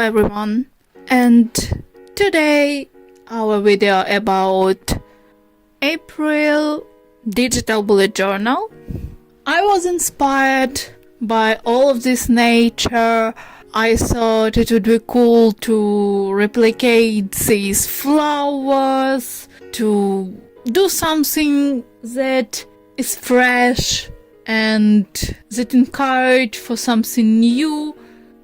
everyone, and today our video about April digital bullet journal. I was inspired by all of this nature. I thought it would be cool to replicate these flowers, to do something that is fresh and that encourage for something new.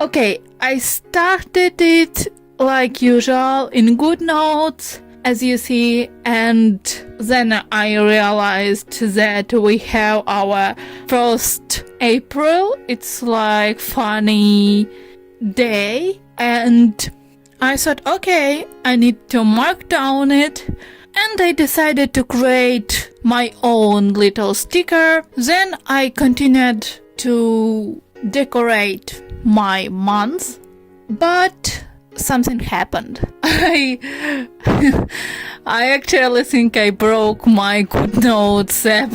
Okay, I started it like usual in GoodNotes, as you see, and then I realized that we have our first April. It's like funny day, and I thought, okay, I need to mark down it, and I decided to create my own little sticker. Then I continued to decorate my month, but something happened. I actually think I broke my GoodNotes app.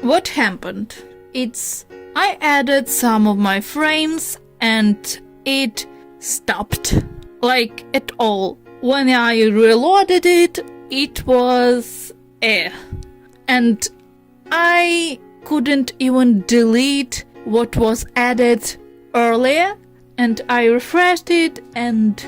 What happened? I added some of my frames and it stopped, like at all. When I reloaded it, it was and I couldn't even delete what was added earlier, and I refreshed it, and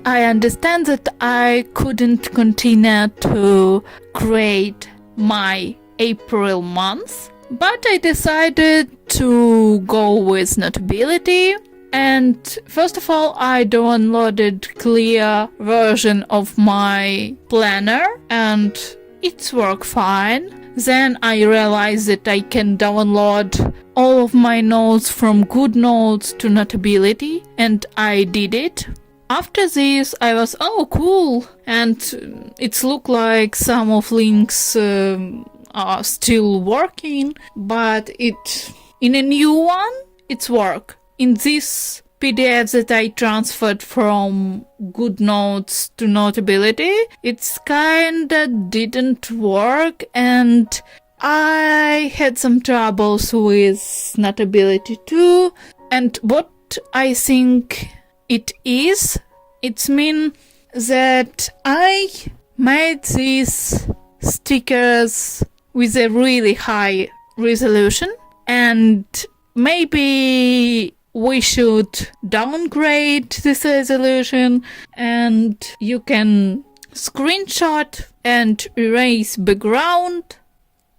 I understand that I couldn't continue to create my April month, but I decided to go with Notability. And first of all, I downloaded clear version of my planner and it's worked fine. Then I realized that I can download all of my notes from GoodNotes to Notability, and I did it. After this, I was, oh cool, and it looked like some of links are still working, but in a new one, it's work. In this PDF that I transferred from GoodNotes to Notability, it's kinda didn't work, and I had some troubles with Notability too. And what I think it's mean that I made these stickers with a really high resolution, and maybe we should downgrade this resolution, and you can screenshot and erase background,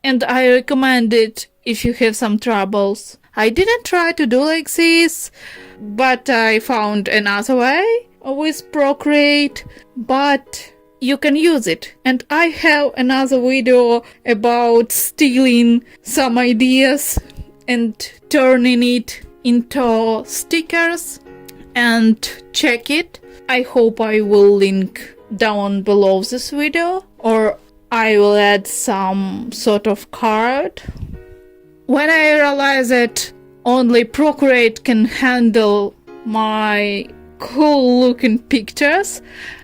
and I recommend it if you have some troubles. I didn't try to do like this, but I found another way with Procreate, but you can use it. And I have another video about stealing some ideas and turning it into stickers, and check it. I hope I will link down below this video, or I will add some sort of card. When I realized that only Procreate can handle my cool looking pictures,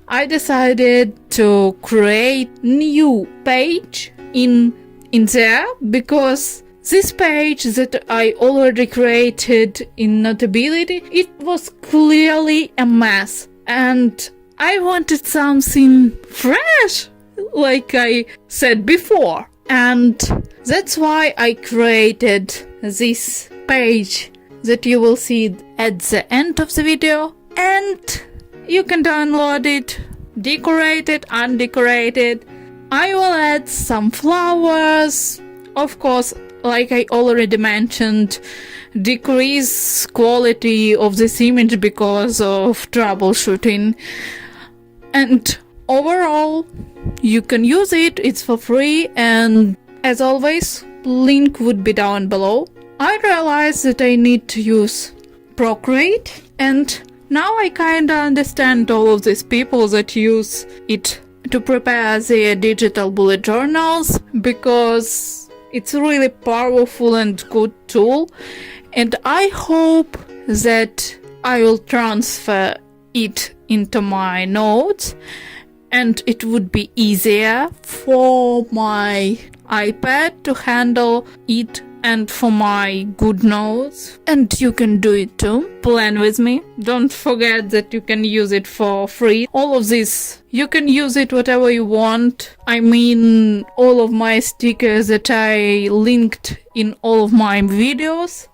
I decided to create new page in there, because this page that I already created in Notability, it was clearly a mess, and I wanted something fresh, like I said before, and that's why I created this page that you will see at the end of the video, and you can download it, decorate it, undecorate it. I will add some flowers, of course. Like I already mentioned, decrease quality of this image because of troubleshooting. And overall, you can use it, it's for free, and as always, link would be down below. I realized that I need to use Procreate, and now I kinda understand all of these people that use it to prepare their digital bullet journals, because it's a really powerful and good tool, and I hope that I will transfer it into my notes, and it would be easier for my iPad to handle it and for my GoodNotes, and you can do it too. Plan with me. Don't forget that you can use it for free. All of this, you can use it whatever you want. I mean, all of my stickers that I linked in all of my videos.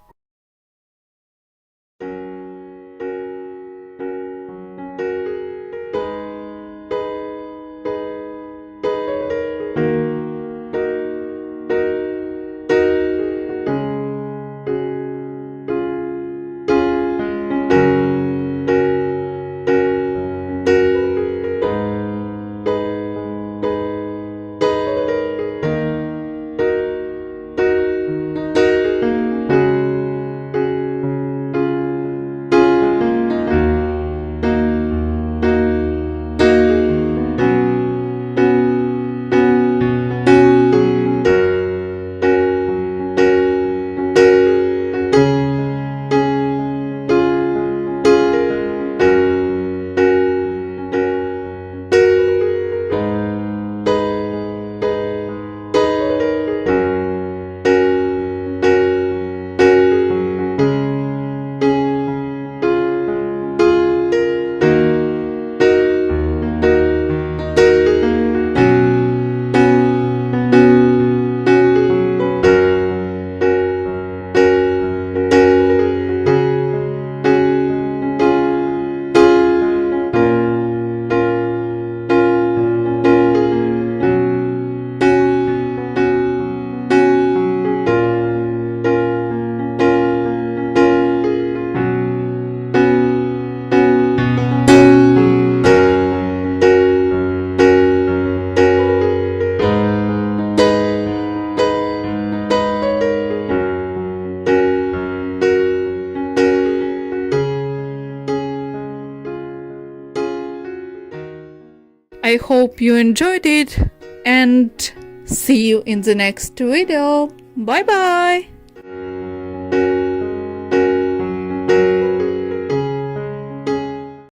I hope you enjoyed it, and see you in the next video. Bye bye!